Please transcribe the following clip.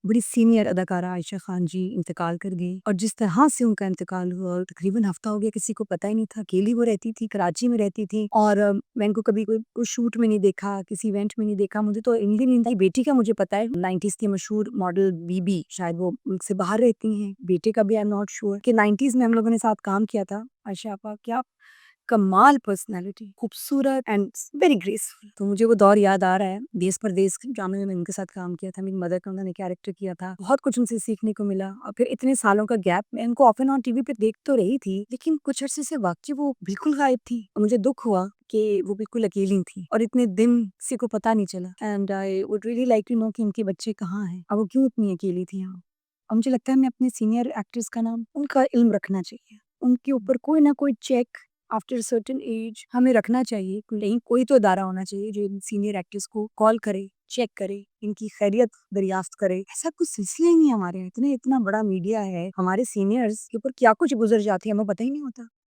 बड़ी सीनियर अदाकारा आयशा खान जी इंतकाल कर गई और जिस तरह से उनका इंतकाल हुआ और तकरीबन हफ्ता हो गया किसी को पता ही नहीं था। अकेली वो रहती थी, कराची में रहती थी और मैंने उनको कभी कोई शूट में नहीं देखा, किसी इवेंट में नहीं देखा। मुझे तो इनकी नहीं बेटी का मुझे पता है, 90s की मशहूर मॉडल बीबी, शायद वो मुल्क से बाहर रहती हैं। बेटे का भी आई एम नॉट श्योर कि 90s में हम लोगों ने साथ काम किया था। आयशा आपा क्या कमाल पर्सनैलिटी, खूबसूरत एंड वेरी ग्रेसफुल। तो मुझे वो दौर याद आ रहा है। देश परदेस के ड्रामे में मैंने उनके साथ काम किया था। मेरी मदर का उन्होंने कैरेक्टर किया था। बहुत कुछ उनसे सीखने को मिला और फिर इतने सालों का गैप, मैं उनको ऑफ एंड ऑन टीवी पे देख तो रही थी, लेकिन कुछ अरसे से वाक़ई वो बिल्कुल गायब थी और मुझे दुःख हुआ कि वो बिल्कुल अकेली थी और इतने दिन किसी को पता नहीं चला। And I would really like to know कि उनके बच्चे कहाँ हैं और वो क्यों इतनी अकेली थी यहाँ। और मुझे लगता है हमें अपने सीनियर एक्टर्स का नाम, उनका इल्म रखना चाहिए। उनके ऊपर कोई ना कोई चेक आफ्टर सर्टेन एज हमें रखना चाहिए। कहीं कोई तो अदारा होना चाहिए जो इन सीनियर एक्टर्स को कॉल करे, चेक करे, इनकी खैरियत दरियाफ्त करे। ऐसा कुछ सिलसिला ही नहीं है हमारे यहाँ। इतना बड़ा मीडिया है, हमारे सीनियर्स के ऊपर क्या कुछ गुजर जाती है हमें पता ही नहीं होता।